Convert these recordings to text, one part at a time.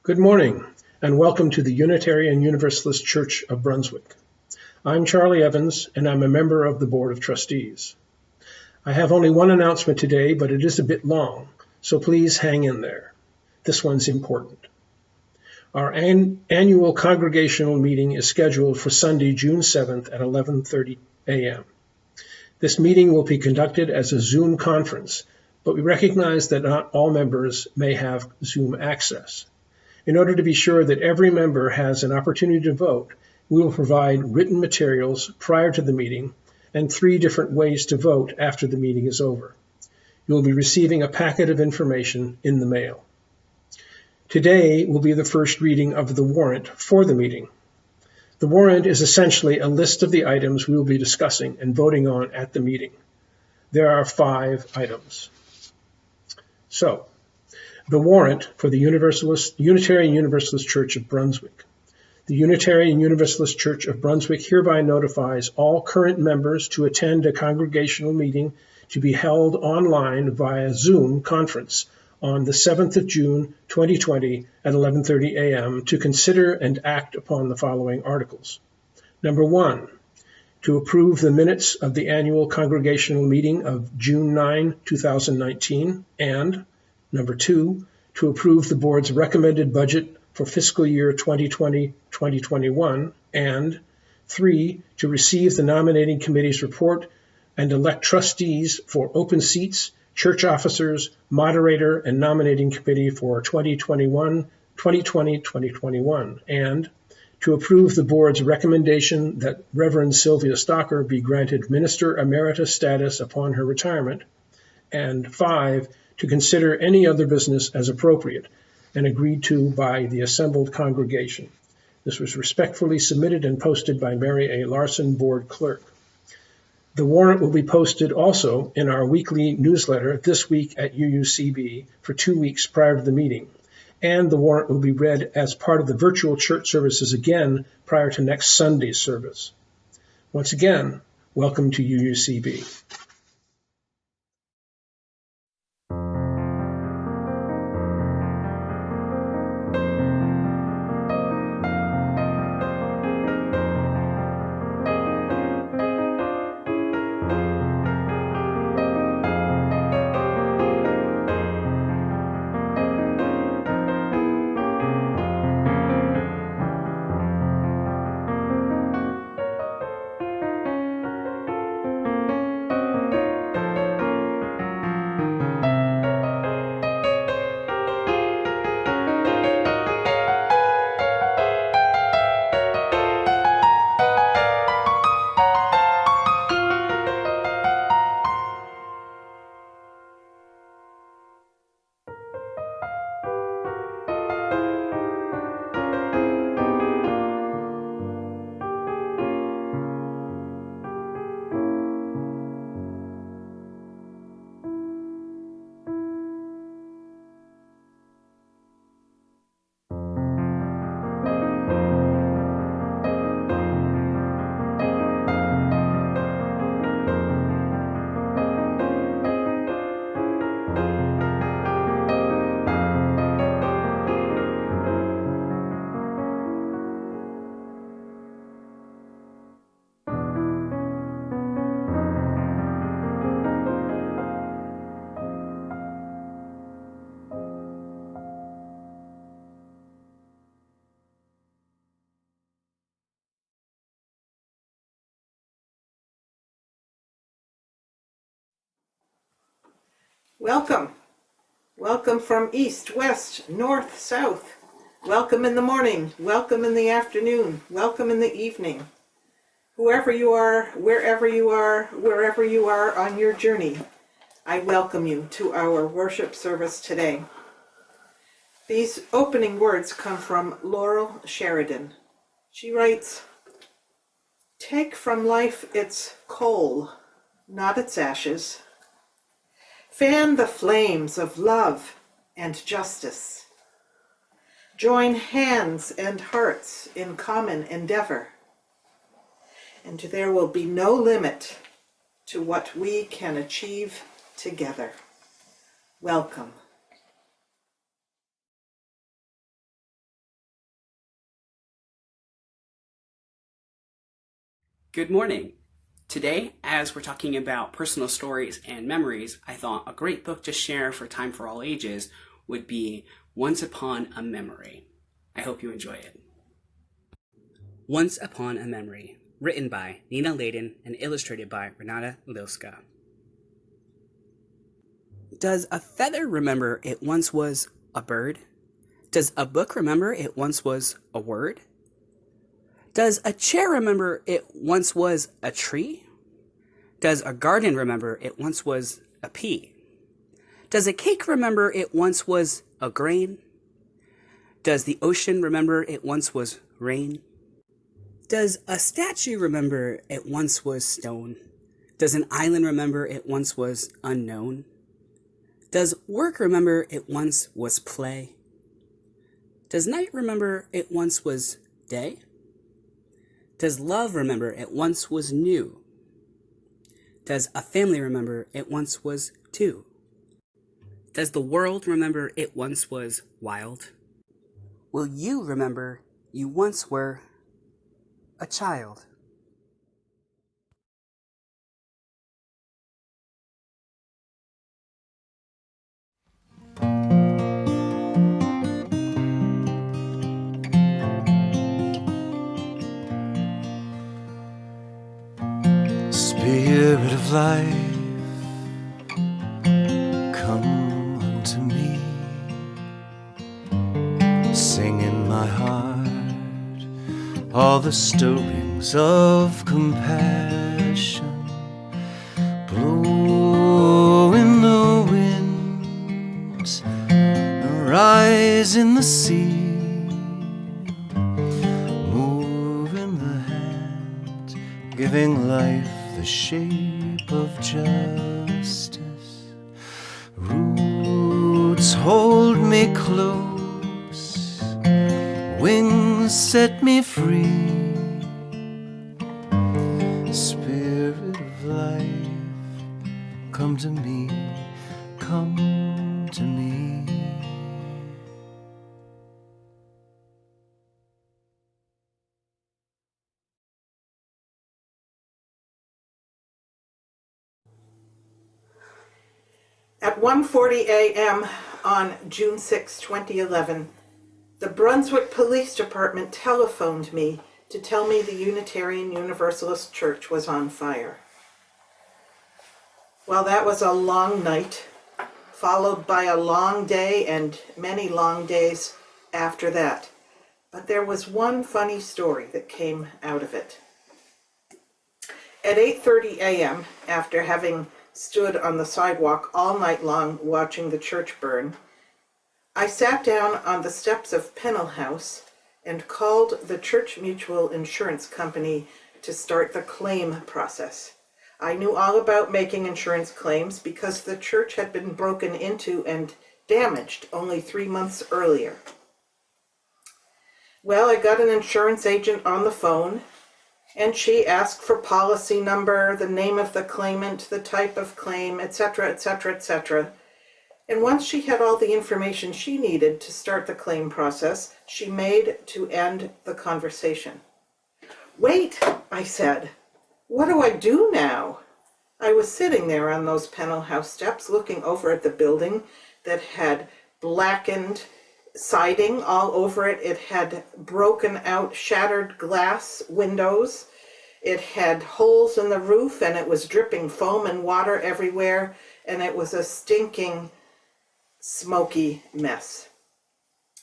Good morning, and welcome to the Unitarian Universalist Church of Brunswick. I'm Charlie Evans, and I'm a member of the Board of Trustees. I have only one announcement today, but it is a bit long, so please hang in there. This one's important. Our annual congregational meeting is scheduled for Sunday, June 7th at 11:30 a.m. This meeting will be conducted as a Zoom conference, but we recognize that not all members may have Zoom access. In order to be sure that every member has an opportunity to vote, we will provide written materials prior to the meeting and 3 different ways to vote after the meeting is over. You will be receiving a packet of information in the mail. Today will be the first reading of the warrant for the meeting. The warrant is essentially a list of the items we will be discussing and voting on at the meeting. There are 5 items. So, the warrant for the Unitarian Universalist Church of Brunswick. The Unitarian Universalist Church of Brunswick hereby notifies all current members to attend a congregational meeting to be held online via Zoom conference on the 7th of June, 2020 at 11:30 a.m. to consider and act upon the following articles. Number 1, to approve the minutes of the annual congregational meeting of June 9, 2019, and Number 2, to approve the board's recommended budget for fiscal year 2020-2021, and 3, to receive the nominating committee's report and elect trustees for open seats, church officers, moderator, and nominating committee for 2020-2021, and to approve the board's recommendation that Reverend Sylvia Stocker be granted Minister Emeritus status upon her retirement, and 5, to consider any other business as appropriate and agreed to by the assembled congregation. This was respectfully submitted and posted by Mary A. Larson, Board Clerk. The warrant will be posted also in our weekly newsletter this week at UUCB for 2 weeks prior to the meeting, and the warrant will be read as part of the virtual church services again prior to next Sunday's service. Once again, welcome to UUCB. Welcome. Welcome from east, west, north, south. Welcome in the morning. Welcome in the afternoon. Welcome in the evening. Whoever you are, wherever you are, wherever you are on your journey, I welcome you to our worship service today. These opening words come from Laurel Sheridan. She writes, "Take from life its coal, not its ashes. Fan the flames of love and justice. Join hands and hearts in common endeavor, and there will be no limit to what we can achieve together." Welcome. Good morning. Today, as we're talking about personal stories and memories, I thought a great book to share for Time for All Ages would be Once Upon a Memory. I hope you enjoy it. Once Upon a Memory, written by Nina Layden and illustrated by Renata Lilska. Does a feather remember it once was a bird? Does a book remember it once was a word? Does a chair remember it once was a tree? Does a garden remember it once was a pea? Does a cake remember it once was a grain? Does the ocean remember it once was rain? Does a statue remember it once was stone? Does an island remember it once was unknown? Does work remember it once was play? Does night remember it once was day? Does love remember it once was new? Does a family remember it once was two? Does the world remember it once was wild? Will you remember you once were a child? Spirit of life, come unto me. Sing in my heart all the stirrings of compassion. Blow in the winds, rise in the sea. Move in the hand, giving life the shape of justice. Roots hold me close, wings set me free. Spirit of life, come to me, come to me. At 1:40 a.m. on June 6, 2011, the Brunswick Police Department telephoned me to tell me the Unitarian Universalist Church was on fire. Well, that was a long night, followed by a long day and many long days after that. But there was one funny story that came out of it. At 8:30 a.m., after having stood on the sidewalk all night long watching the church burn, I sat down on the steps of Pennell House and called the Church Mutual Insurance Company to start the claim process. I knew all about making insurance claims because the church had been broken into and damaged only 3 months earlier. Well, I got an insurance agent on the phone, and she asked for policy number, the name of the claimant, the type of claim, etc., etc., etc. And once she had all the information she needed to start the claim process, she made to end the conversation. "Wait," I said. "What do I do now?" I was sitting there on those Pennell House steps looking over at the building that had blackened siding all over it. It had broken out, shattered glass windows. It had holes in the roof, and it was dripping foam and water everywhere, and it was a stinking, smoky mess.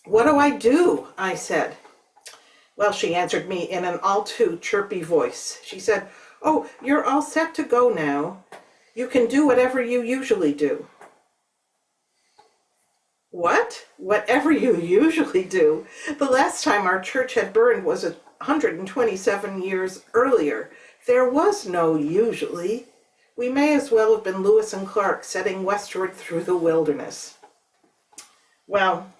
"What do I do?" I said. Well, she answered me in an all too chirpy voice. She said, "Oh, you're all set to go now. You can do whatever you usually do." What? Whatever you usually do? The last time our church had burned was 127 years earlier. There was no usually. We may as well have been Lewis and Clark setting westward through the wilderness. Well,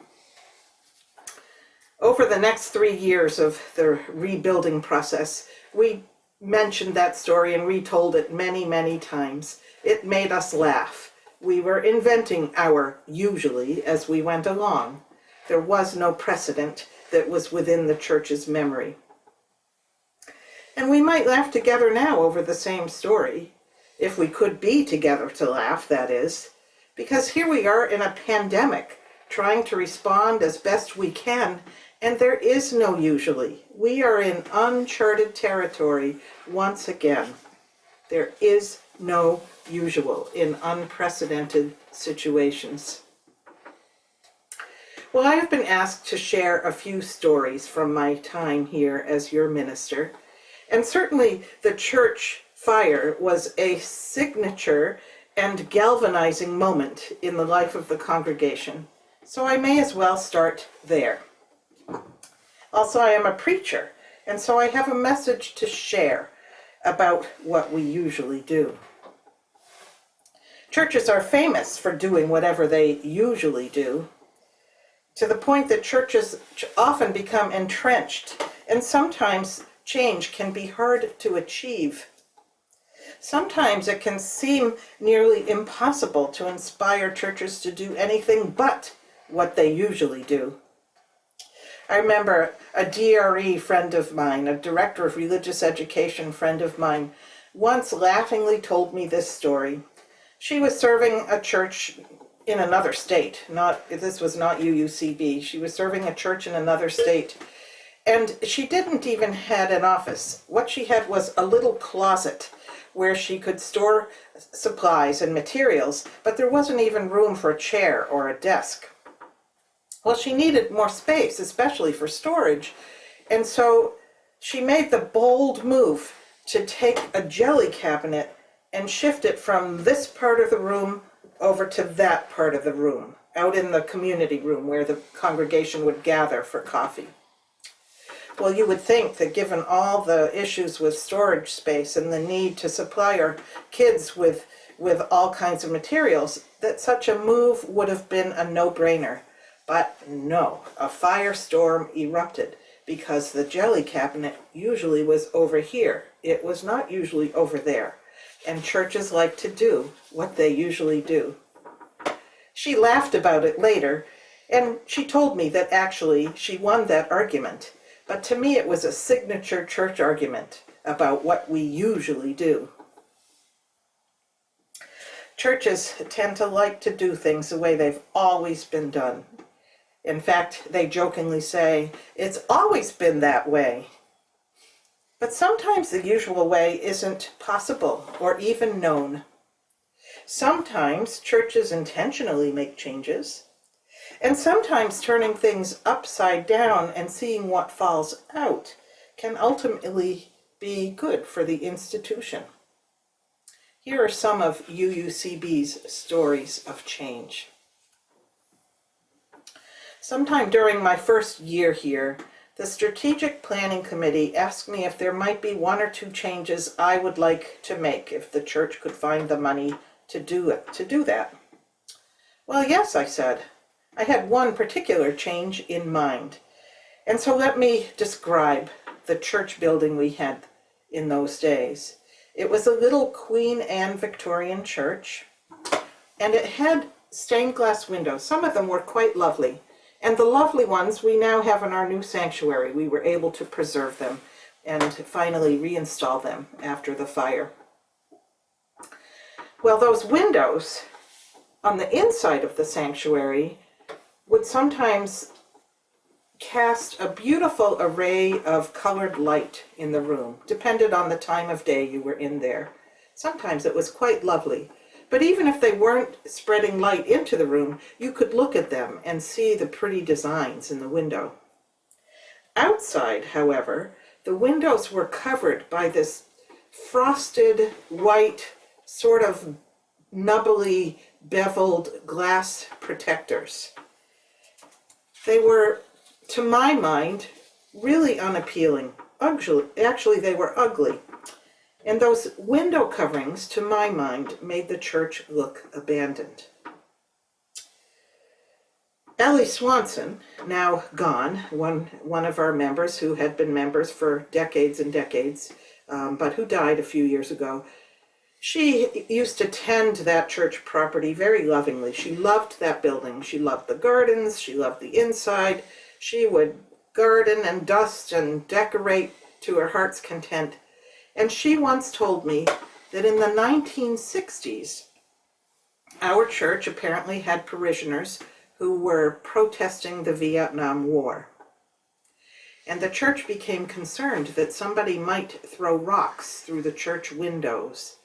over the next 3 years of the rebuilding process, we mentioned that story and retold it many, many times. It made us laugh. We were inventing our usually as we went along. There was no precedent that was within the church's memory. And we might laugh together now over the same story, if we could be together to laugh, that is, because here we are in a pandemic, trying to respond as best we can, and there is no usually. We are in uncharted territory once again. There is no usual in unprecedented situations. Well, I have been asked to share a few stories from my time here as your minister, and certainly the church fire was a signature and galvanizing moment in the life of the congregation, so I may as well start there. Also, I am a preacher, and so I have a message to share about what we usually do. Churches are famous for doing whatever they usually do, to the point that churches often become entrenched, and sometimes change can be hard to achieve. Sometimes it can seem nearly impossible to inspire churches to do anything but what they usually do. I remember a DRE friend of mine, a director of religious education friend of mine, once laughingly told me this story. She was serving a church in another state. This was not UUCB. She was serving a church in another state. And she didn't even have an office. What she had was a little closet where she could store supplies and materials, but there wasn't even room for a chair or a desk. Well, she needed more space, especially for storage, and so she made the bold move to take a jelly cabinet and shift it from this part of the room over to that part of the room, out in the community room where the congregation would gather for coffee. Well, you would think that given all the issues with storage space and the need to supply our kids with all kinds of materials, that such a move would have been a no-brainer. But no, a firestorm erupted because the jelly cabinet usually was over here. It was not usually over there. And churches like to do what they usually do. She laughed about it later, and she told me that actually she won that argument. But to me, it was a signature church argument about what we usually do. Churches tend to like to do things the way they've always been done. In fact, they jokingly say, it's always been that way. But sometimes the usual way isn't possible or even known. Sometimes churches intentionally make changes. And sometimes turning things upside down and seeing what falls out can ultimately be good for the institution. Here are some of UUCB's stories of change. Sometime during my first year here, the Strategic Planning Committee asked me if there might be one or two changes I would like to make if the church could find the money to do that. Well, yes, I said. I had one particular change in mind. And so let me describe the church building we had in those days. It was a little Queen Anne Victorian church, and it had stained glass windows. Some of them were quite lovely. And the lovely ones we now have in our new sanctuary. We were able to preserve them and finally reinstall them after the fire. Well, those windows on the inside of the sanctuary would sometimes cast a beautiful array of colored light in the room, depended on the time of day you were in there. Sometimes it was quite lovely. But even if they weren't spreading light into the room, you could look at them and see the pretty designs in the window. Outside, however, the windows were covered by this frosted white, sort of nubbly beveled glass protectors. They were, to my mind, really unappealing. Actually, they were ugly. And those window coverings, to my mind, made the church look abandoned. Ellie Swanson, now gone, one of our members who had been members for decades and decades, but who died a few years ago, she used to tend that church property very lovingly. She loved that building. She loved the gardens. She loved the inside. She would garden and dust and decorate to her heart's content. And she once told me that in the 1960s, our church apparently had parishioners who were protesting the Vietnam War. And the church became concerned that somebody might throw rocks through the church windows.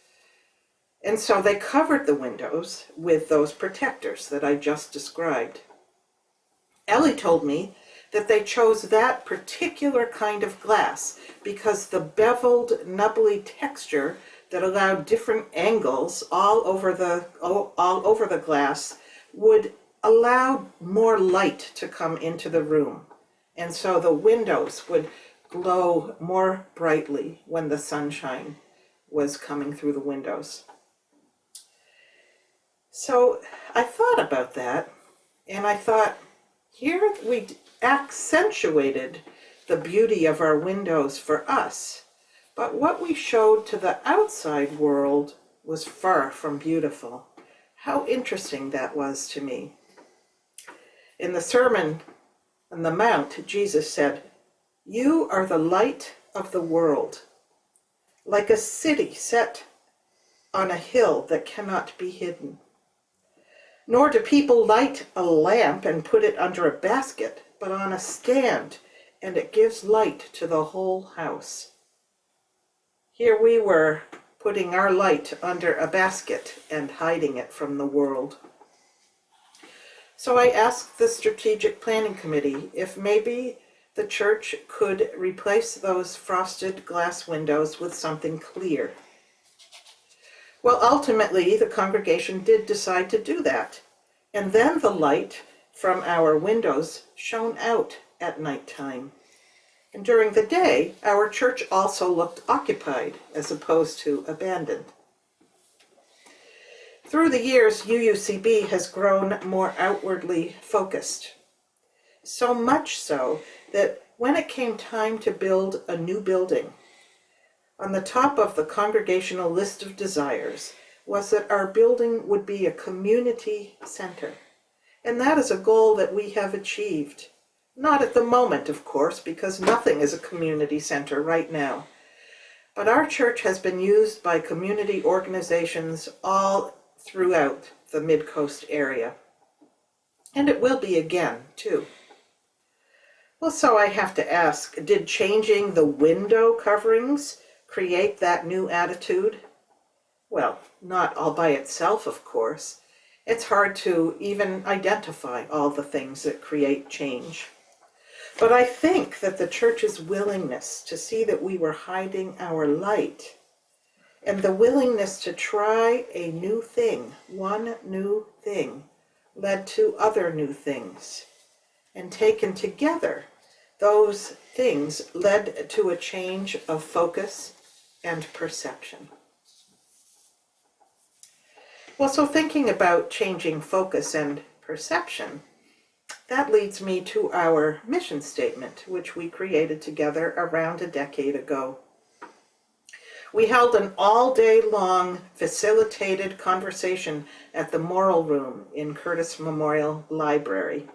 And so they covered the windows with those protectors that I just described. Ellie told me that they chose that particular kind of glass because the beveled, nubbly texture that allowed different angles all over the glass would allow more light to come into the room. And so the windows would glow more brightly when the sunshine was coming through the windows. So I thought about that, and I thought, here we accentuated the beauty of our windows for us, but what we showed to the outside world was far from beautiful. How interesting that was to me. In the Sermon on the Mount, Jesus said, "You are the light of the world, like a city set on a hill that cannot be hidden. Nor do people light a lamp and put it under a basket, but on a stand, and it gives light to the whole house." Here we were putting our light under a basket and hiding it from the world. So I asked the Strategic Planning Committee if maybe the church could replace those frosted glass windows with something clear. Well, ultimately, the congregation did decide to do that, and then the light from our windows shone out at nighttime. And during the day, our church also looked occupied as opposed to abandoned. Through the years, UUCB has grown more outwardly focused. So much so that when it came time to build a new building, on the top of the congregational list of desires was that our building would be a community center. And that is a goal that we have achieved. Not at the moment, of course, because nothing is a community center right now. But our church has been used by community organizations all throughout the Mid-Coast area. And it will be again, too. Well, so I have to ask, did changing the window coverings create that new attitude? Well, not all by itself, of course. It's hard to even identify all the things that create change. But I think that the church's willingness to see that we were hiding our light and the willingness to try a new thing, one new thing, led to other new things. And taken together, those things led to a change of focus and perception. Well, so thinking about changing focus and perception, that leads me to our mission statement, which we created together around a decade ago. We held an all-day-long facilitated conversation at the Moral Room in Curtis Memorial Library.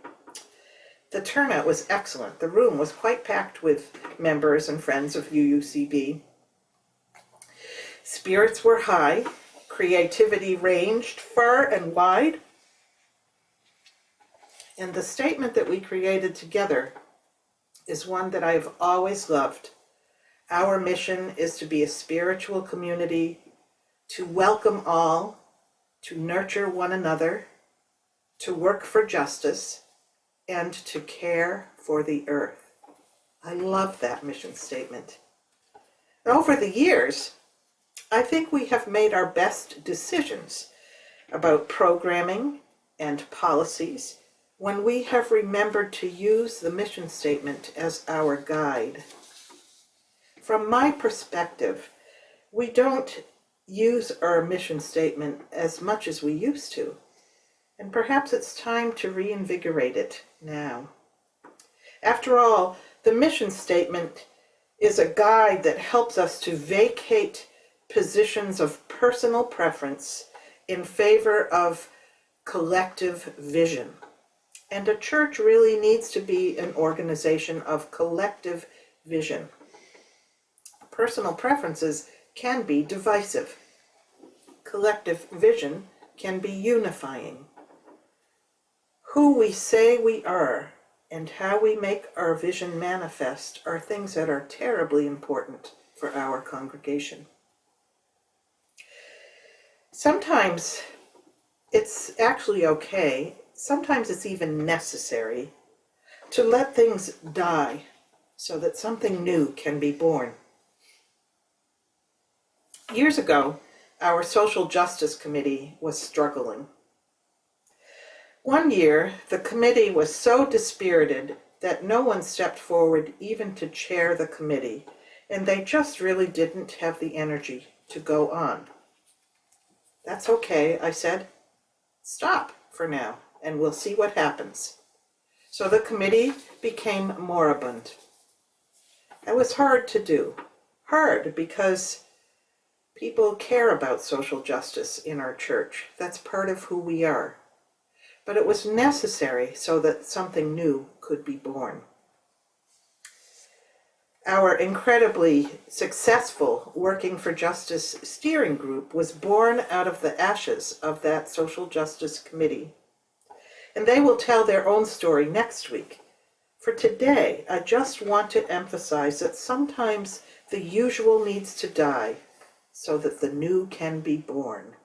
The turnout was excellent. The room was quite packed with members and friends of UUCB. Spirits were high, creativity ranged far and wide, and the statement that we created together is one that I've always loved. Our mission is to be a spiritual community, to welcome all, to nurture one another, to work for justice, and to care for the earth. I love that mission statement. Over the years, I think we have made our best decisions about programming and policies when we have remembered to use the mission statement as our guide. From my perspective, we don't use our mission statement as much as we used to, and perhaps it's time to reinvigorate it now. After all, the mission statement is a guide that helps us to vacate positions of personal preference in favor of collective vision. And a church really needs to be an organization of collective vision. personal preferences can be divisive. Collective vision can be unifying. Who we say we are and how we make our vision manifest are things that are terribly important for our congregation. Sometimes it's actually okay, sometimes it's even necessary to let things die so that something new can be born. Years ago, our social justice committee was struggling. One year, the committee was so dispirited that no one stepped forward even to chair the committee, and they just really didn't have the energy to go on. That's okay, I said. Stop for now, and we'll see what happens. So the committee became moribund. It was hard to do. Hard because people care about social justice in our church. That's part of who we are. But it was necessary so that something new could be born. Our incredibly successful Working for Justice steering group was born out of the ashes of that social justice committee. And they will tell their own story next week. For today, I just want to emphasize that sometimes the usual needs to die so that the new can be born.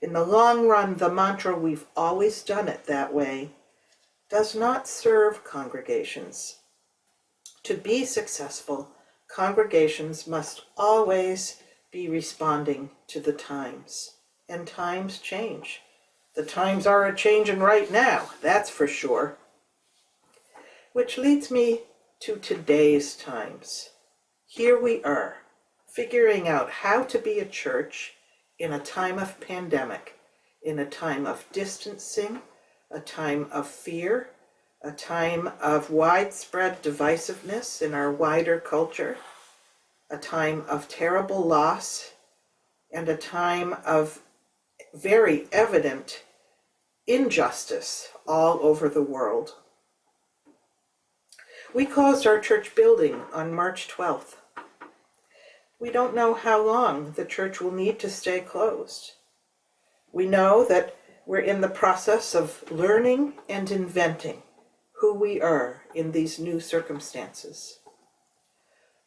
In the long run, the mantra "we've always done it that way" does not serve congregations. To be successful, congregations must always be responding to the times, and times change. The times are a-changin' right now, that's for sure. Which leads me to today's times. Here we are, figuring out how to be a church in a time of pandemic, in a time of distancing, a time of fear, a time of widespread divisiveness in our wider culture, a time of terrible loss, and a time of very evident injustice all over the world. We closed our church building on March 12th. We don't know how long the church will need to stay closed. We know that we're in the process of learning and inventing who we are in these new circumstances.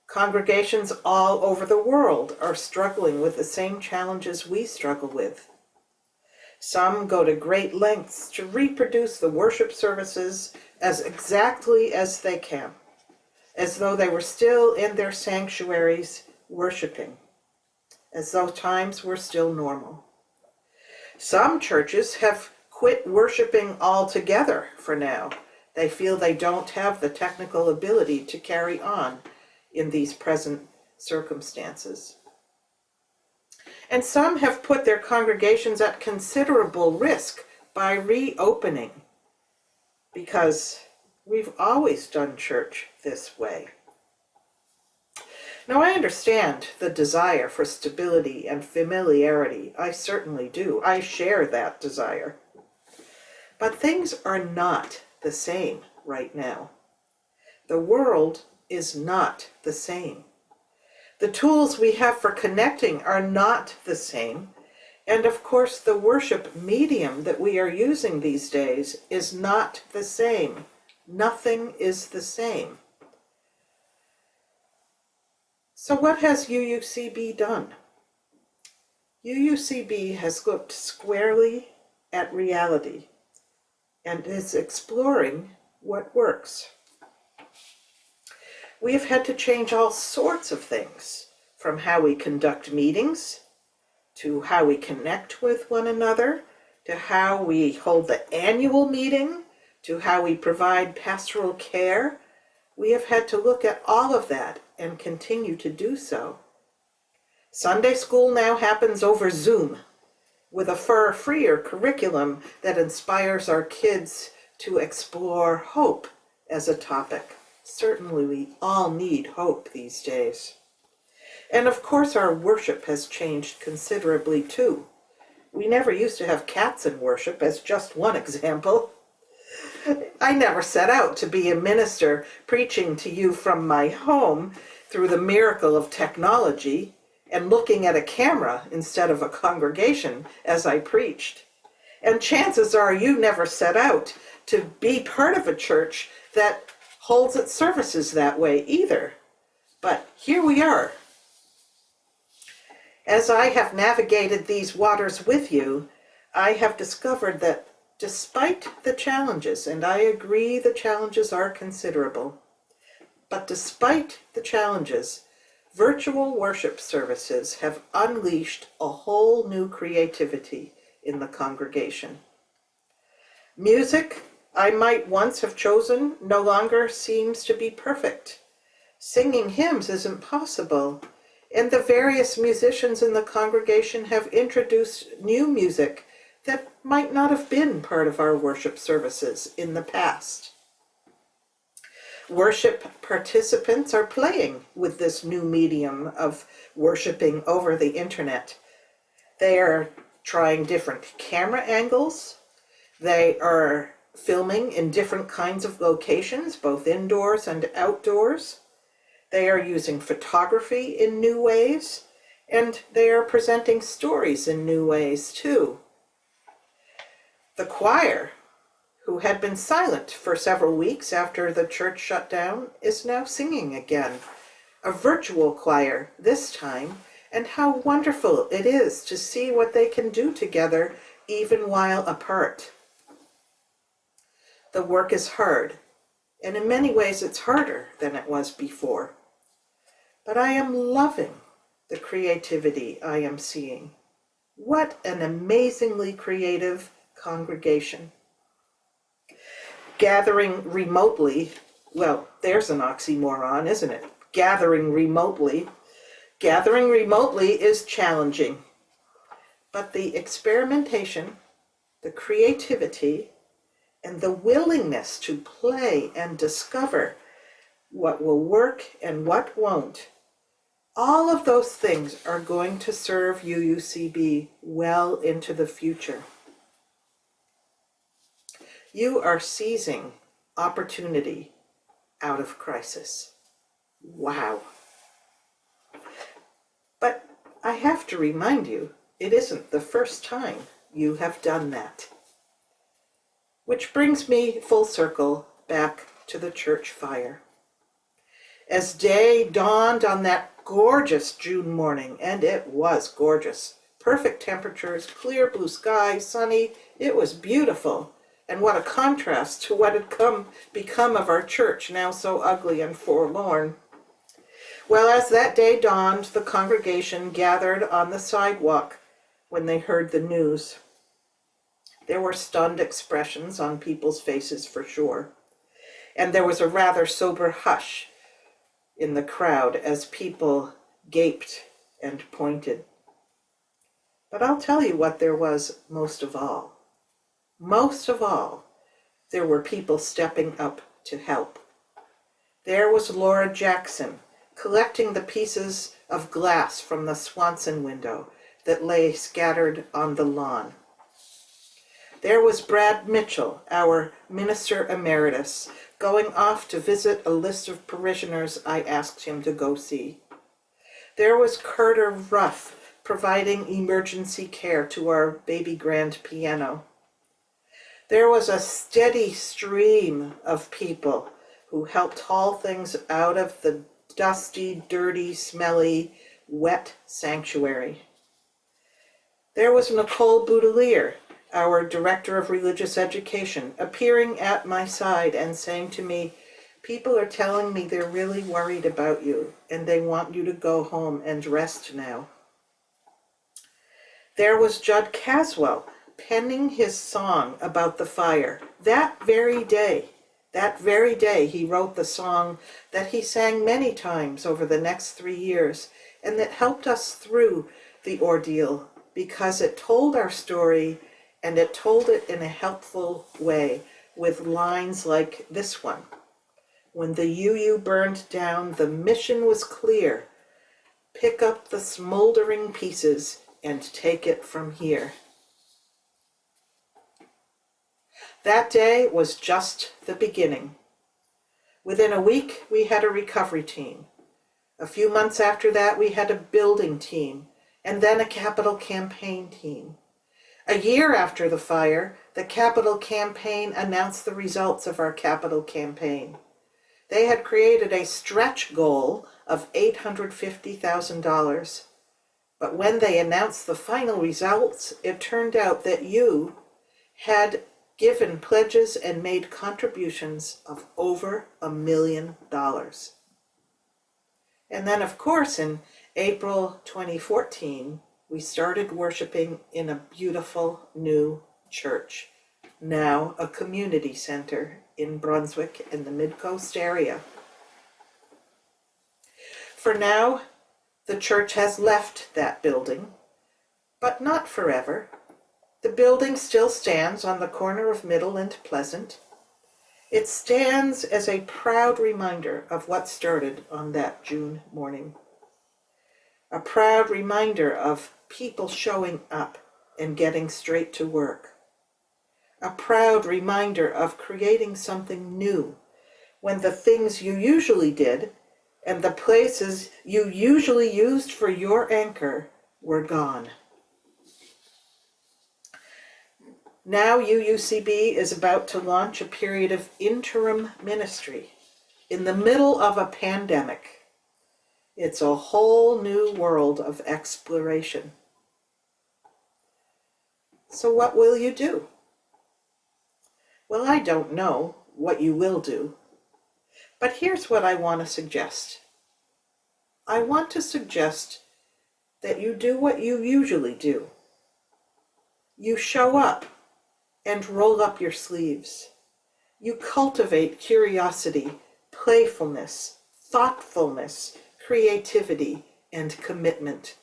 Congregations all over the world are struggling with the same challenges we struggle with. Some go to great lengths to reproduce the worship services as exactly as they can, as though they were still in their sanctuaries worshiping, as though times were still normal. Some churches have quit worshiping altogether for now. They feel they don't have the technical ability to carry on in these present circumstances. And some have put their congregations at considerable risk by reopening, because we've always done church this way. Now, I understand the desire for stability and familiarity. I certainly do. I share that desire. But things are not the same right now. The world is not the same. The tools we have for connecting are not the same. And of course, the worship medium that we are using these days is not the same. Nothing is the same. So what has UUCB done? UUCB has looked squarely at reality and is exploring what works. We have had to change all sorts of things, from how we conduct meetings, to how we connect with one another, to how we hold the annual meeting, to how we provide pastoral care. We have had to look at all of that and continue to do so. Sunday school now happens over Zoom, with a far freer curriculum that inspires our kids to explore hope as a topic. Certainly we all need hope these days. And of course our worship has changed considerably too. We never used to have cats in worship, as just one example. I never set out to be a minister preaching to you from my home through the miracle of technology and looking at a camera instead of a congregation as I preached. And chances are you never set out to be part of a church that holds its services that way either. But here we are. As I have navigated these waters with you, I have discovered that despite the challenges, and I agree the challenges are considerable, but despite the challenges, virtual worship services have unleashed a whole new creativity in the congregation. Music I might once have chosen no longer seems to be perfect. Singing hymns isn't possible, and the various musicians in the congregation have introduced new music that might not have been part of our worship services in the past. Worship participants are playing with this new medium of worshiping over the internet. They are trying different camera angles. They are filming in different kinds of locations, both indoors and outdoors. They are using photography in new ways, and they are presenting stories in new ways too. The choir, who had been silent for several weeks after the church shut down, is now singing again. A virtual choir this time, and how wonderful it is to see what they can do together even while apart. The work is hard, and in many ways it's harder than it was before. But I am loving the creativity I am seeing. What an amazingly creative congregation. Gathering remotely, well, there's an oxymoron, isn't it? Gathering remotely is challenging. But the experimentation, the creativity, and the willingness to play and discover what will work and what won't, all of those things are going to serve UUCB well into the future. You are seizing opportunity out of crisis. Wow. But I have to remind you, it isn't the first time you have done that. Which brings me full circle back to the church fire. As day dawned on that gorgeous June morning, and it was gorgeous, perfect temperatures, clear blue sky, sunny, it was beautiful. And what a contrast to what had become of our church, now so ugly and forlorn. Well, as that day dawned, the congregation gathered on the sidewalk when they heard the news. There were stunned expressions on people's faces for sure, and there was a rather sober hush in the crowd as people gaped and pointed. But I'll tell you what there was most of all. Most of all, there were people stepping up to help. There was Laura Jackson collecting the pieces of glass from the Swanson window that lay scattered on the lawn. There was Brad Mitchell, our minister emeritus, going off to visit a list of parishioners I asked him to go see. There was Carter Ruff providing emergency care to our baby grand piano. There was a steady stream of people who helped haul things out of the dusty, dirty, smelly, wet sanctuary. There was Nicole Boudelier, our Director of Religious Education, appearing at my side and saying to me, "People are telling me they're really worried about you and they want you to go home and rest now." There was Judd Caswell penning his song about the fire. That very day, he wrote the song that he sang many times over the next 3 years and that helped us through the ordeal because it told our story and it told it in a helpful way with lines like this one. When the UU burned down, the mission was clear. Pick up the smoldering pieces and take it from here. That day was just the beginning. Within a week, we had a recovery team. A few months after that, we had a building team, and then a capital campaign team. A year after the fire, the capital campaign announced the results of our capital campaign. They had created a stretch goal of $850,000. But when they announced the final results, it turned out that you had given pledges and made contributions of over $1 million. And then, of course, in April 2014, we started worshiping in a beautiful new church, now a community center in Brunswick in the Mid-Coast area. For now, the church has left that building, but not forever. The building still stands on the corner of Middle and Pleasant. It stands as a proud reminder of what started on that June morning. A proud reminder of people showing up and getting straight to work. A proud reminder of creating something new when the things you usually did and the places you usually used for your anchor were gone. Now UUCB is about to launch a period of interim ministry in the middle of a pandemic. It's a whole new world of exploration. So what will you do? Well, I don't know what you will do, but here's what I want to suggest. I want to suggest that you do what you usually do. You show up and roll up your sleeves. You cultivate curiosity, playfulness, thoughtfulness, creativity, and commitment.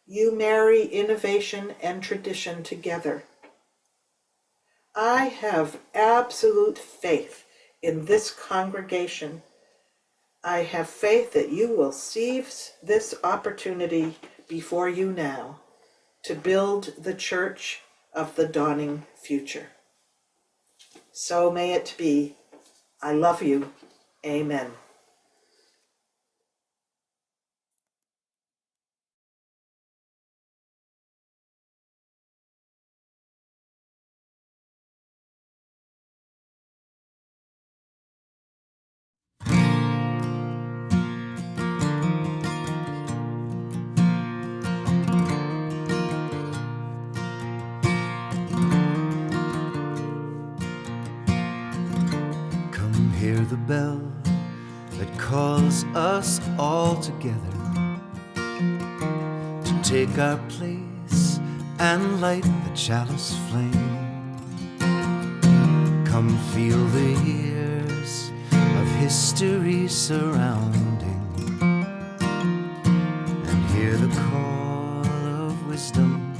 You marry innovation and tradition together. I have absolute faith in this congregation. I have faith that you will seize this opportunity before you now to build the church of the dawning future. So may it be. I love you. Amen. Hear the bell that calls us all together to take our place and light the chalice flame. Come feel the years of history surrounding and hear the call of wisdom,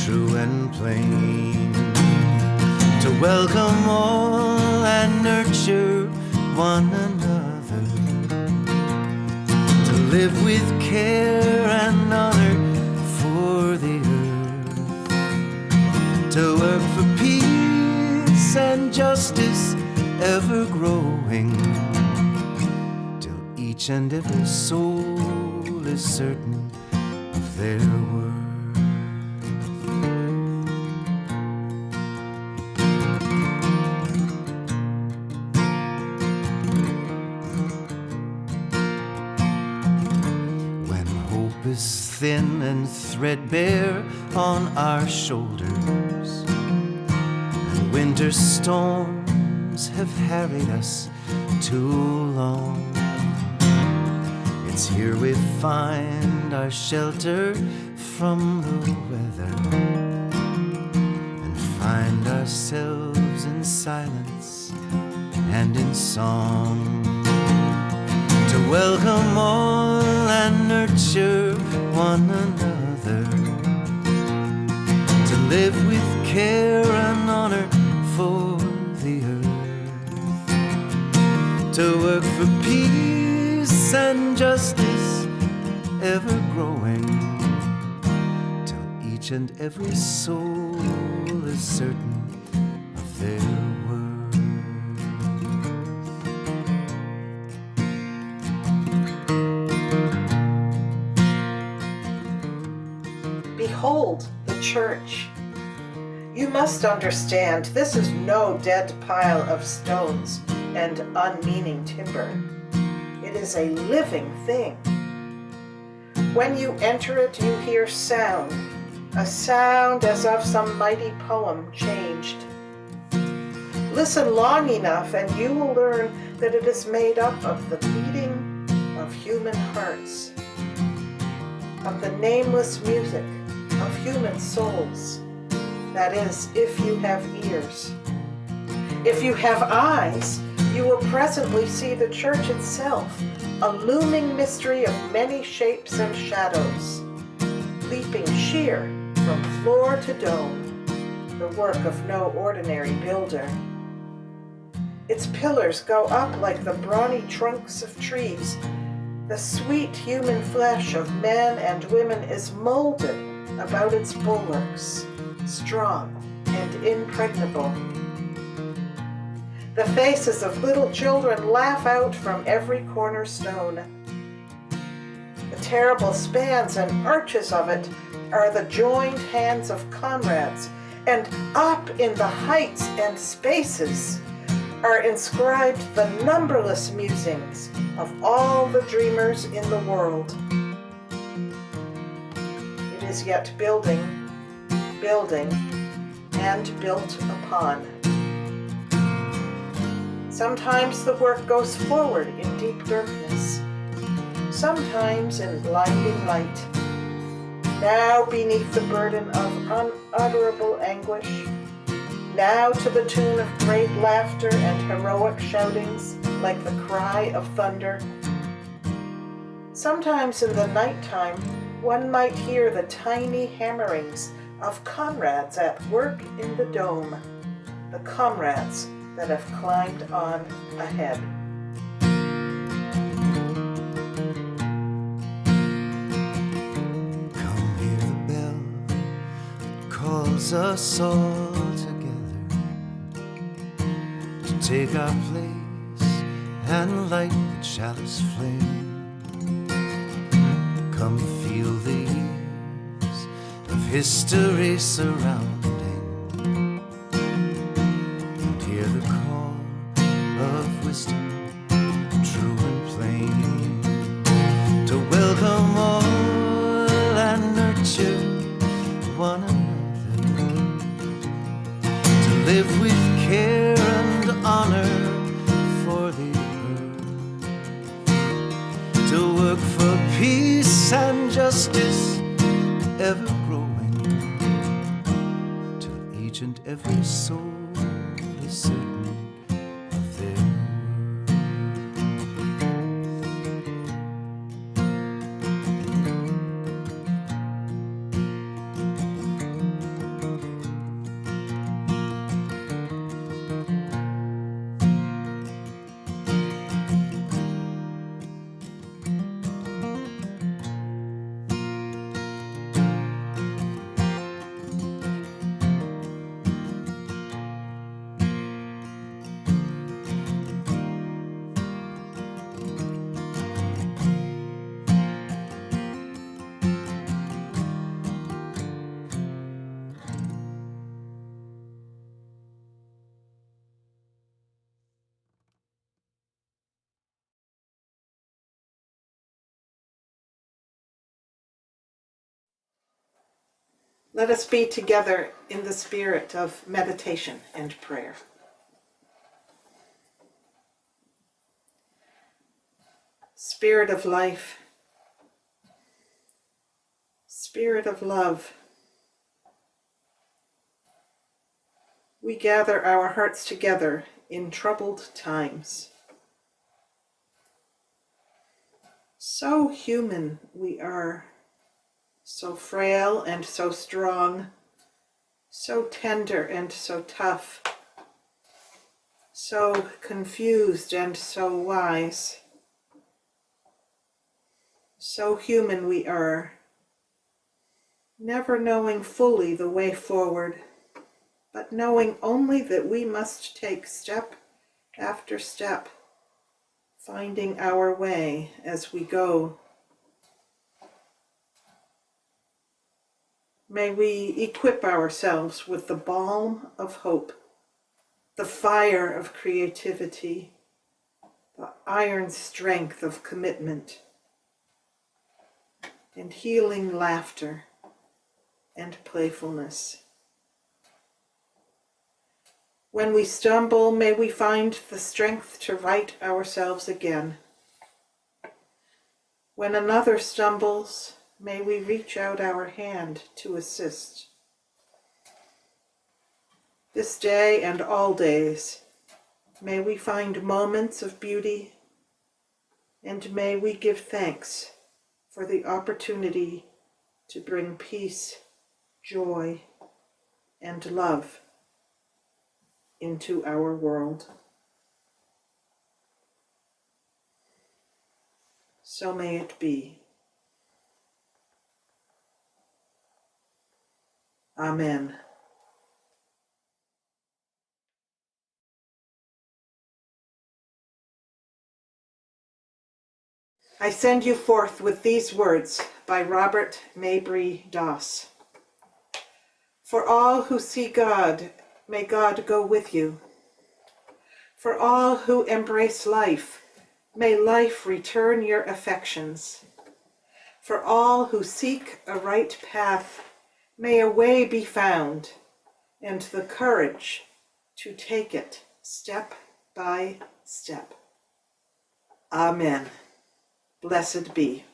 true and plain, to welcome all and nurture one another, to live with care and honor for the earth, to work for peace and justice ever growing, till each and every soul is certain of their worth. Is thin and threadbare on our shoulders, and winter storms have harried us too long. It's here we find our shelter from the weather and find ourselves in silence and in song, to welcome all and nurture one another, to live with care and honor for the earth, to work for peace and justice ever growing, till each and every soul is certain their worth. Behold the church. You must understand, this is no dead pile of stones and unmeaning timber. It is a living thing. When you enter it, you hear sound, a sound as of some mighty poem changed. Listen long enough and you will learn that it is made up of the beating of human hearts, of the nameless music of human souls. That is, if you have ears. If you have eyes, you will presently see the church itself, a looming mystery of many shapes and shadows, leaping sheer from floor to dome, the work of no ordinary builder. Its pillars go up like the brawny trunks of trees. The sweet human flesh of men and women is molded about its bulwarks, strong and impregnable. The faces of little children laugh out from every cornerstone. The terrible spans and arches of it are the joined hands of comrades, and up in the heights and spaces are inscribed the numberless musings of all the dreamers in the world. It is yet building, and built upon. Sometimes the work goes forward in deep darkness, sometimes in blinding light. Now beneath the burden of unutterable anguish, now to the tune of great laughter and heroic shoutings like the cry of thunder. Sometimes in the nighttime, one might hear the tiny hammerings of comrades at work in the dome, the comrades that have climbed on ahead. Come hear the bell that calls us all together to take our place and light the chalice flame. Come feel the years of history surrounding, and hear the call of wisdom, true and plain, to welcome all and nurture one another, to live with care and honor for the earth, to work for peace and justice, ever growing, till each and every soul is certain of their worth. Let us be together in the spirit of meditation and prayer. Spirit of life, Spirit of love, we gather our hearts together in troubled times. So human we are, so frail and so strong, so tender and so tough, so confused and so wise. So human we are, never knowing fully the way forward, but knowing only that we must take step after step, finding our way as we go. May we equip ourselves with the balm of hope, the fire of creativity, the iron strength of commitment, and healing laughter and playfulness. When we stumble, may we find the strength to right ourselves again. When another stumbles, may we reach out our hand to assist. This day and all days, may we find moments of beauty, and may we give thanks for the opportunity to bring peace, joy, and love into our world. So may it be. Amen. I send you forth with these words by Robert Mabry Doss. For all who see God, may God go with you. For all who embrace life, may life return your affections. For all who seek a right path, may a way be found, and the courage to take it step by step. Amen. Blessed be.